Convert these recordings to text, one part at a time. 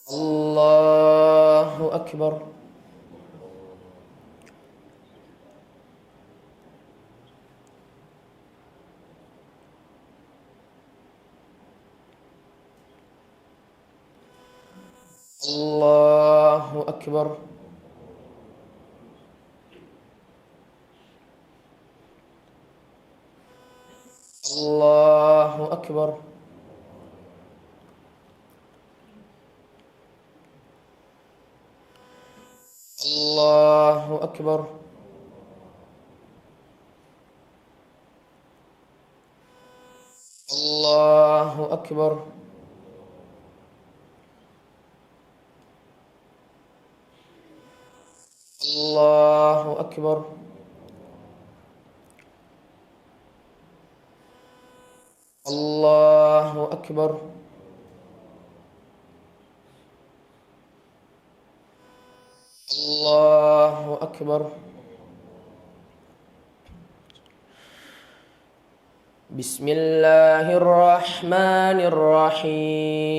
الله أكبر. الله أكبر. الله أكبر. الله أكبر. الله أكبر. الله أكبر. الله أكبر. الله أكبر. بسم الله الرحمن الرحيم.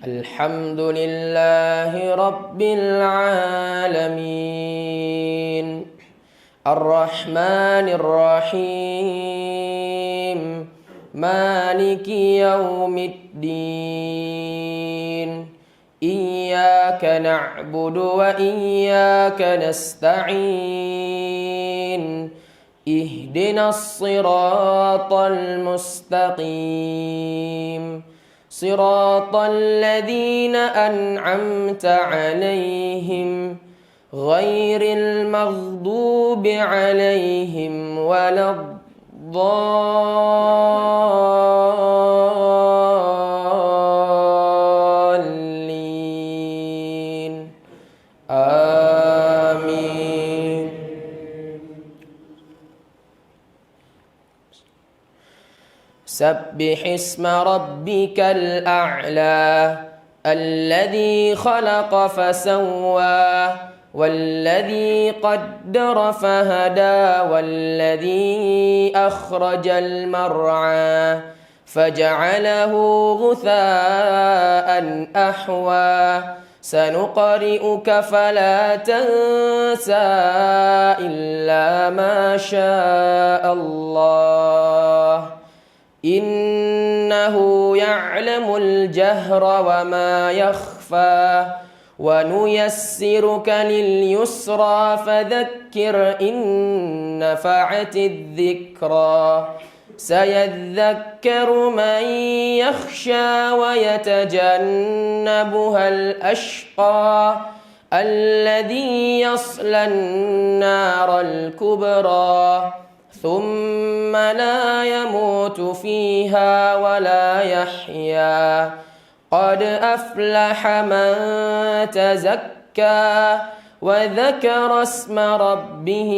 الحمد لله رب العالمين. الرحمن الرحيم. مالك يوم الدين. إياك نعبد وإياك نستعين. اهدنا الصراط المستقيم. صراط الذين أنعمت عليهم غير المغضوب عليهم ولا الضالين. آمين. سبح اسم ربك الأعلى الذي خلق فسوى والذي قدر فهدى والذي أخرج المرعى فجعله غثاء أحوى سنقرئك فلا تنسى إلا ما شاء الله إنه يعلم الجهر وما يخفى ونيسرك لليسرى فذكر إن نفعت الذكرى سيذكر من يخشى ويتجنبها الأشقى الذي يصلى النار الكبرى ثم لا يموت فيها ولا يحيا قد أفلح من تزكى وذكر اسم ربه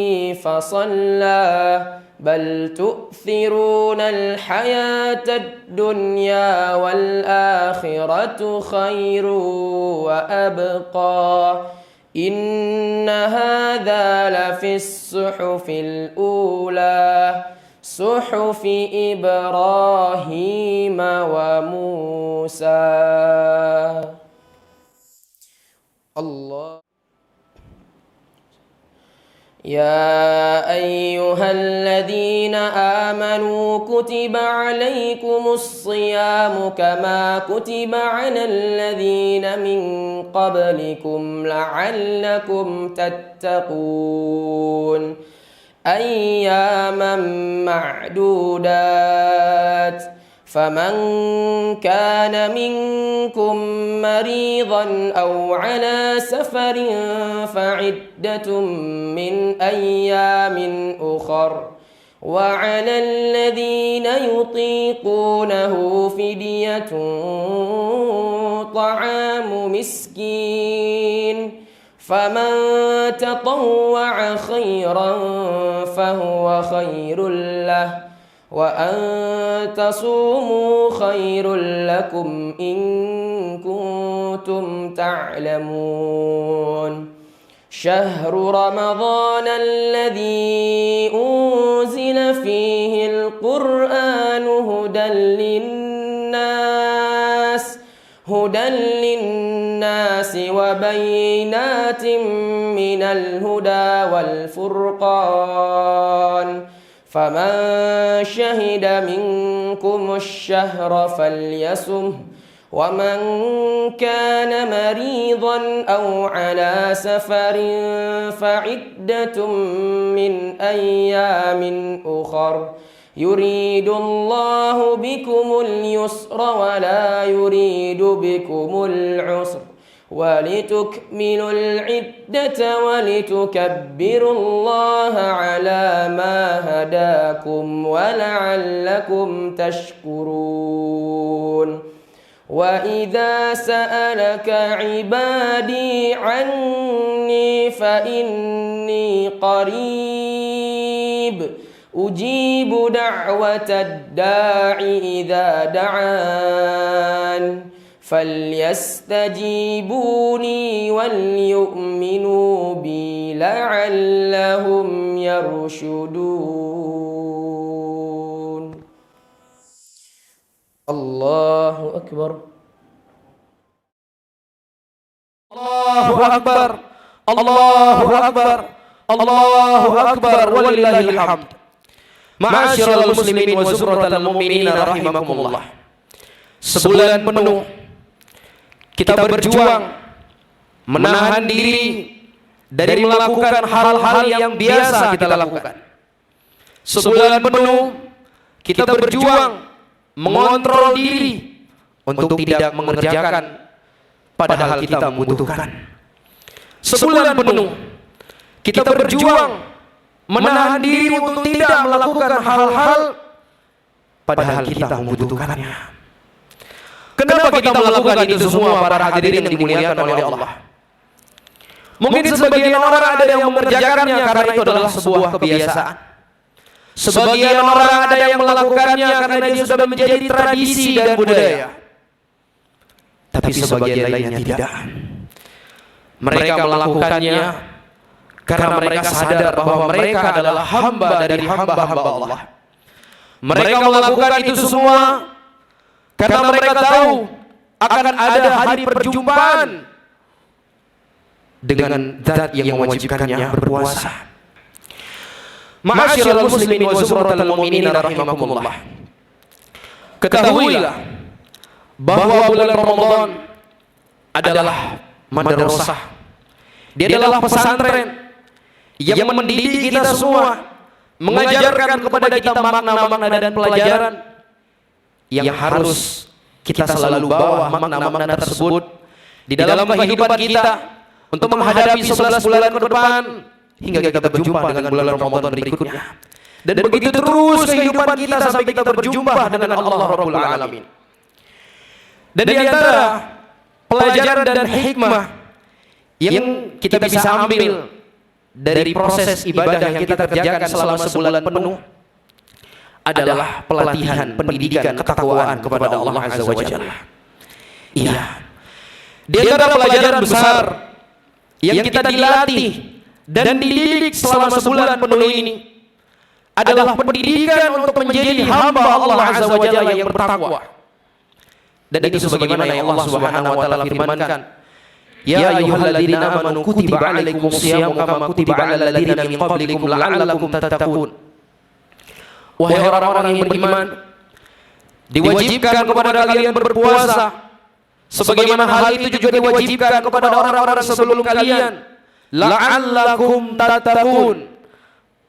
فصلى بل تؤثرون الحياة الدنيا والآخرة خير وأبقى إن هذا لفي الصحف الأولى صحف إبراهيم وموسى. الله. يا أيها الذين آمنوا كتب عليكم الصيام كما كتب على الذين من قبلكم لعلكم تتقون أياما معدودات فمن كان منكم مريضا أو على سفر فعدة من أيام أخر وعلى الذين يطيقونه فدية طعام مسكين فمن تطوع خيرا فهو خير له وأن تصوموا خير لكم إن كنتم تعلمون شهر رمضان الذي أنزل فيه القرآن هدى للناس وبينات من الهدى والفرقان فمن شهد منكم الشهر فليصمه ومن كان مريضا أو على سفر فعدة من أيام أخر يريد الله بكم اليسر ولا يريد بكم العسر ولتكملوا العدة ولتكبروا الله على ما هداكم ولعلكم تشكرون وإذا سألك عبادي عني فإني قريب أجيب دعوة الداع إذا دعان فليستجيبوني وليؤمنوا بي لعلهم يرشدون الله أكبر الله أكبر الله أكبر الله أكبر ولله الحمد. Ma'asyiral muslimin wa zumratal mu'minin rahimakumullah. Sebulan penuh kita berjuang menahan diri dari melakukan hal-hal yang biasa kita lakukan. Sebulan penuh kita berjuang mengontrol diri untuk tidak mengerjakan padahal kita membutuhkan. Sebulan penuh kita berjuang menahan diri untuk tidak melakukan hal-hal padahal kita membutuhkannya. Kenapa kita melakukan itu semua para hadirin yang dimuliakan oleh Allah? Mungkin sebagian orang ada yang mengerjakannya karena itu adalah sebuah kebiasaan. Sebagian orang ada yang melakukannya karena dia sudah menjadi tradisi dan budaya. Tapi sebagian lainnya tidak. Mereka melakukannya karena mereka sadar bahwa mereka adalah hamba dari hamba-hamba Allah. Mereka melakukan itu semua karena mereka tahu akan ada hari perjumpaan dengan zat yang mewajibkannya berpuasa. Ma'asyiral muslimin wa zumratal mu'minin rahimakumullah. Ketahuilah bahwa bulan Ramadan adalah madrasah. Dia adalah pesantren yang mendidik kita semua, mengajarkan kepada kita makna-makna dan pelajaran yang harus kita selalu bawa makna-makna tersebut di dalam kehidupan kita untuk menghadapi 11 bulan ke depan hingga kita berjumpa dengan bulan Ramadan berikutnya. Dan begitu terus kehidupan kita sampai kita berjumpa dengan Allah Rabbul Alamin. Dan di antara pelajaran dan hikmah yang kita bisa ambil dari proses ibadah yang kita kerjakan selama sebulan penuh adalah pelatihan pendidikan ketakwaan kepada Allah Azza wa Jalla. Iya. Di antara pelajaran besar yang kita dilatih dan dididik selama sebulan penuh ini adalah pendidikan untuk menjadi hamba Allah Azza wa Jalla yang bertakwa. Dan itu sebagaimana yang Allah Subhanahu wa taala firmankan, "Ya ayyuhalladzina amanu kutiba 'alaikumus syiyamu kama kutiba 'alal ladzina min qablikum la'allakum tattaqun." Wahai orang-orang yang beriman, diwajibkan kepada kalian berpuasa sebagaimana hal itu juga diwajibkan kepada orang-orang sebelum kalian, la'allakum tattaqun,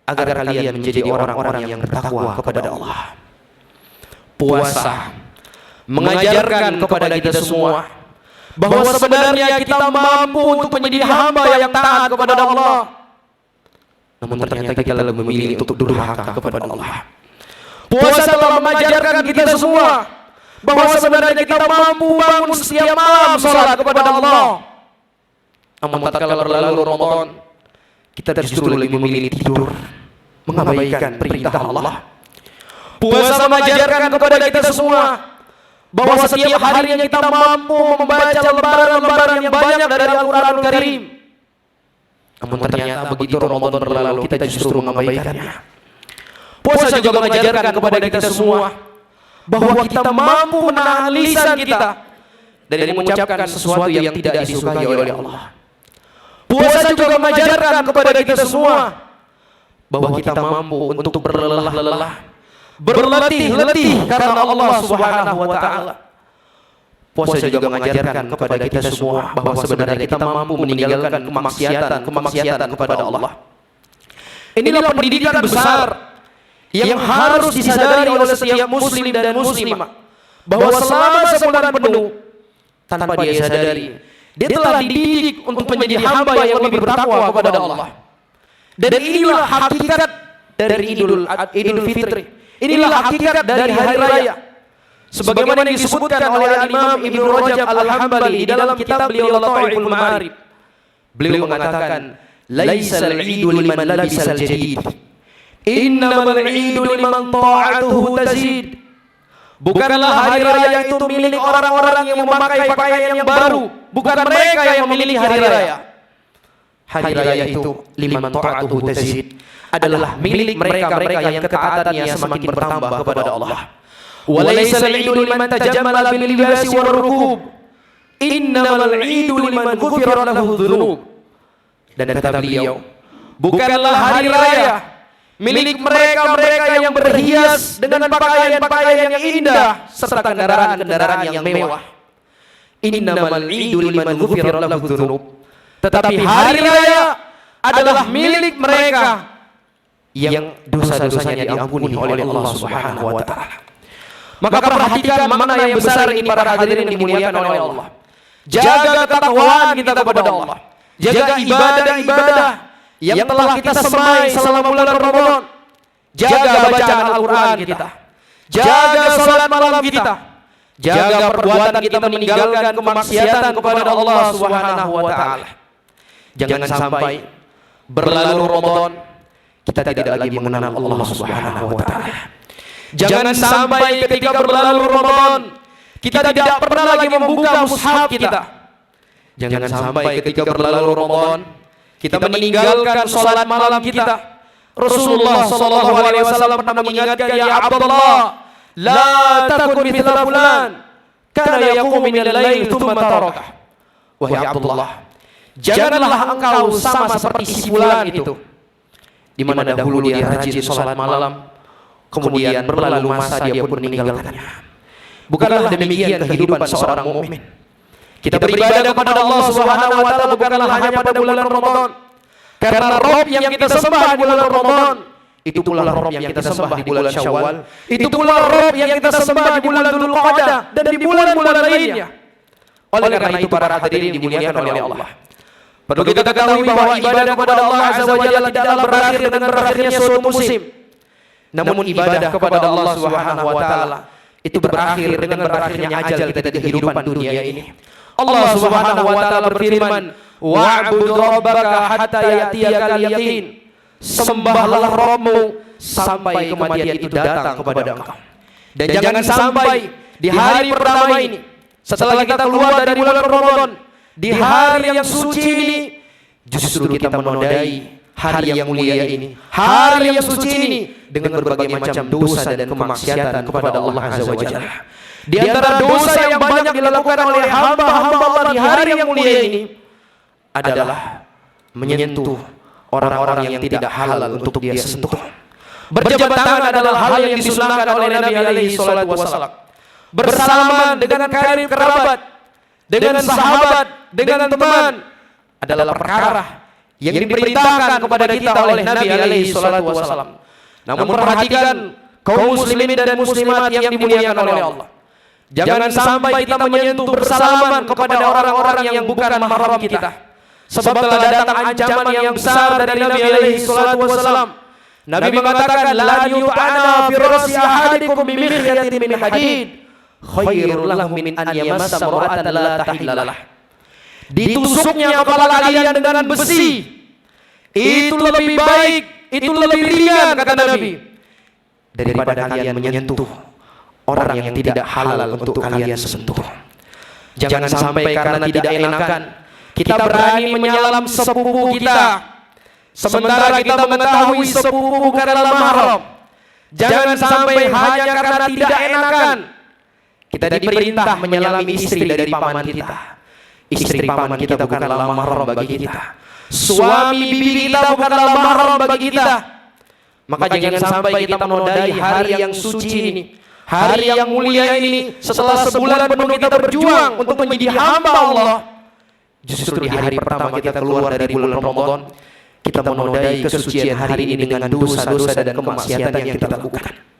agar kalian menjadi orang-orang yang bertakwa kepada Allah. Puasa mengajarkan kepada kita semua bahwa sebenarnya kita mampu untuk menjadi hamba yang taat kepada Allah, namun ternyata kita lebih memilih untuk durhaka kepada Allah. Puasa telah mengajarkan kita semua bahwa sebenarnya kita mampu bangun setiap malam salat kepada Allah, namun tatkala berlalu Ramadan kita justru lebih memilih tidur, mengabaikan perintah Allah. Puasa mengajarkan kepada kita semua bahwa setiap harinya kita mampu membaca lembaran-lembaran yang banyak dari Al-Quranul Karim, namun ternyata begitu Ramadan berlalu kita justru mengabaikannya. Puasa juga mengajarkan kepada kita semua bahwa kita mampu menahan lisan kita dari mengucapkan sesuatu yang tidak disukai oleh Allah. Puasa juga mengajarkan kepada kita semua bahwa kita mampu untuk berlelah-lelah, berletih-letih karena Allah Subhanahu wa taala. Puasa juga mengajarkan kepada kita semua bahwa sebenarnya kita mampu meninggalkan kemaksiatan kepada Allah. Inilah pendidikan besar yang harus disadari oleh setiap muslim dan muslimah, bahwa selama sebulan penuh tanpa dia sadari, dia telah dididik untuk menjadi hamba yang lebih bertakwa kepada Allah. Dan inilah hakikat dari Idul Fitri. Inilah hakikat dari hari raya. Sebagaimana yang disebutkan oleh Imam Ibnu Rajab Al-Hambali di dalam kitab beliau Lataiful Ma'arif. Beliau mengatakan, "Laisal 'idu liman labisal jadid, innamal 'idu liman ta'atuhu tazid." Bukanlah hari raya itu milik orang-orang yang memakai pakaian yang baru, bukan mereka yang memilih hari raya. Hari raya itu liman ta'atuhu tazid, adalah milik mereka-mereka yang ketaatannya semakin bertambah kepada Allah. Walaysal 'idu liman tajammala bil libasi war rukub, innamal 'idu liman ghufira lahu dzunub. Dan kata beliau, bukanlah hari raya milik mereka-mereka yang berhias dengan pakaian-pakaian yang indah serta kendaraan-kendaraan yang mewah. Innamal 'idu liman ghufira lahu dzunub. Tetapi hari raya adalah milik mereka yang dosa-dosanya diampuni oleh Allah Subhanahu wa taala. Maka perhatikan makna yang besar ini para hadirin yang dimuliakan oleh Allah. Jaga ketakwaan kita kepada Allah. Jaga ibadah-ibadah yang telah kita semai selama bulan Ramadan. Jaga bacaan Al-Quran kita. Jaga salat malam kita. Jaga perbuatan kita meninggalkan kemaksiatan kepada Allah Subhanahu wa taala. Jangan sampai berlalu Ramadan kita tidak lagi mengenal Allah Subhanahu wa taala. Jangan sampai ketika berlalu Ramadan kita tidak pernah lagi membuka mushaf kita. Jangan sampai ketika berlalu Ramadan kita meninggalkan salat malam kita. Rasulullah sallallahu alaihi wasallam pernah mengingatkan, "Ya Abdullah, la takun mithla fulan, kana yaqumu min al-lail tsumma tarakah." Wahai Abdullah, janganlah engkau sama seperti si fulan itu, di mana dahulu dia rajin salat malam, kemudian berlalu masa dia pun meninggalkannya. Bukanlah demikian kehidupan seorang mukmin. Kita beribadah kepada Allah Subhanahu wa taala bukanlah hanya pada bulan Ramadan. Karena Rabb yang kita sembah di bulan Ramadan, itu pula Rabb yang kita sembah di bulan Syawal, itu pula Rabb yang kita sembah di bulan Dzulqa'dah dan di bulan-bulan lainnya. Oleh karena itu para hadirin dimuliakan oleh Allah, perlu kita ketahui bahwa ibadah kepada Allah Azza wa Jalla tidaklah berakhir dengan berakhirnya suatu musim. Namun ibadah kepada Allah Subhanahu wa taala itu berakhir dengan berakhirnya ajal kita di kehidupan dunia ini. Allah Subhanahu wa taala berfirman, "Wa'bud rabbaka hatta ya'tiyakal yaqin." Sembahlah Rabbmu sampai kematian itu datang kepada engkau. Dan jangan sampai di hari pertama ini, setelah kita keluar dari bulan Ramadan, di hari yang suci ini, justru kita menodai hari yang mulia ini, hari yang suci ini dengan berbagai macam dosa dan kemaksiatan kepada Allah Azza wa Jalla. Di antara dosa yang banyak dilakukan oleh hamba-hamba Allah di hari yang mulia ini adalah menyentuh orang-orang yang tidak halal untuk dia sentuh. Berjabat tangan adalah hal yang disunahkan oleh Nabi alaihi salatu wasallam. Bersalaman dengan karib kerabat, dengan sahabat, dengan teman adalah perkara yang diperintahkan kepada kita oleh Nabi alaihi salatu wasallam. Namun perhatikan kaum muslimin dan muslimat yang dimuliakan oleh Allah, jangan sampai kita menyentuh bersalaman kepada orang-orang yang bukan mahram kita. Sebab telah datang ancaman yang besar dari Nabi alaihi salatu wasallam. Nabi mengatakan, "La yut'ana fi ra'si ahadikum bi mikhyatin min hadid, khairul lahu min an yamassa imra'atan la tahilla lah." Ditusuknya kepala kalian dengan besi, itu lebih baik, itu lebih ringan kata Nabi, daripada kalian menyentuh orang yang tidak halal untuk kalian sentuh. Jangan sampai karena tidak enakan kita berani menyalam sepupu kita, sementara kita mengetahui sepupu bukanlah mahram. Jangan sampai hanya karena tidak enakan Kita diperintah menyalami istri dari paman kita. Istri paman kita bukanlah mahram bagi kita. Suami bibi kita bukanlah mahram bagi kita. Maka jangan sampai kita menodai hari yang suci ini, hari yang mulia ini. Setelah sebulan penuh kita berjuang untuk menjadi hamba Allah, justru di hari pertama kita keluar dari bulan Ramadan, kita menodai kesucian hari ini dengan dosa-dosa dan kemaksiatan yang kita lakukan.